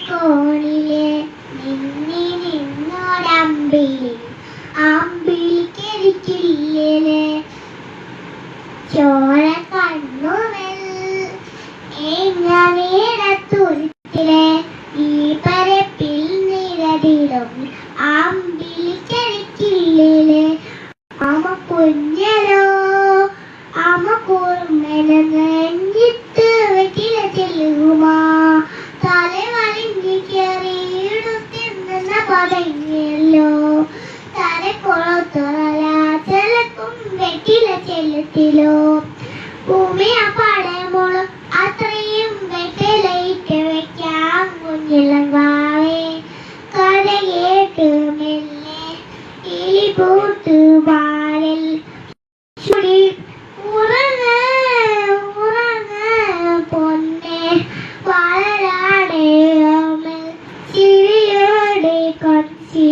കോണിലെ നിന്നി നിന്നോരമ്പിളി അമ്പിളിക്കരിക്കില്ലേ ചോര കണ്ണുമൽ എങ്ങനേടത്തുരുത്തിലെ ഈ പരപ്പിൽ നിരതിടും അമ്പിളിക്കരിക്കില്ലേ അമ്മ കുഞ്ഞലോ അമ്മ കുറുമനെഞ്ഞിട്ട് വെറ്റില ചെല്ലുമാ തലവലിഞ്ഞ് കയറിയിടുത്തിന്ന പതഞ്ഞല്ലോ തലക്കുളത്തുറല ചെലക്കും വെറ്റില ചെല്ലത്തിലോ ഭൂമിയ പടമുളും അത്രയും വെറ്റിലയിട്ട് വെക്കാം കുഞ്ഞിളങ്കാവേ കഥ കേട്ട് മെല്ലെ ഇലി പൂട്ട് പാലിൽ ചുടി ഉറങ്ങ ഉറങ്ങ പൊന്നെ വളരാടെ ചിരിയോടെ കൊച്ചി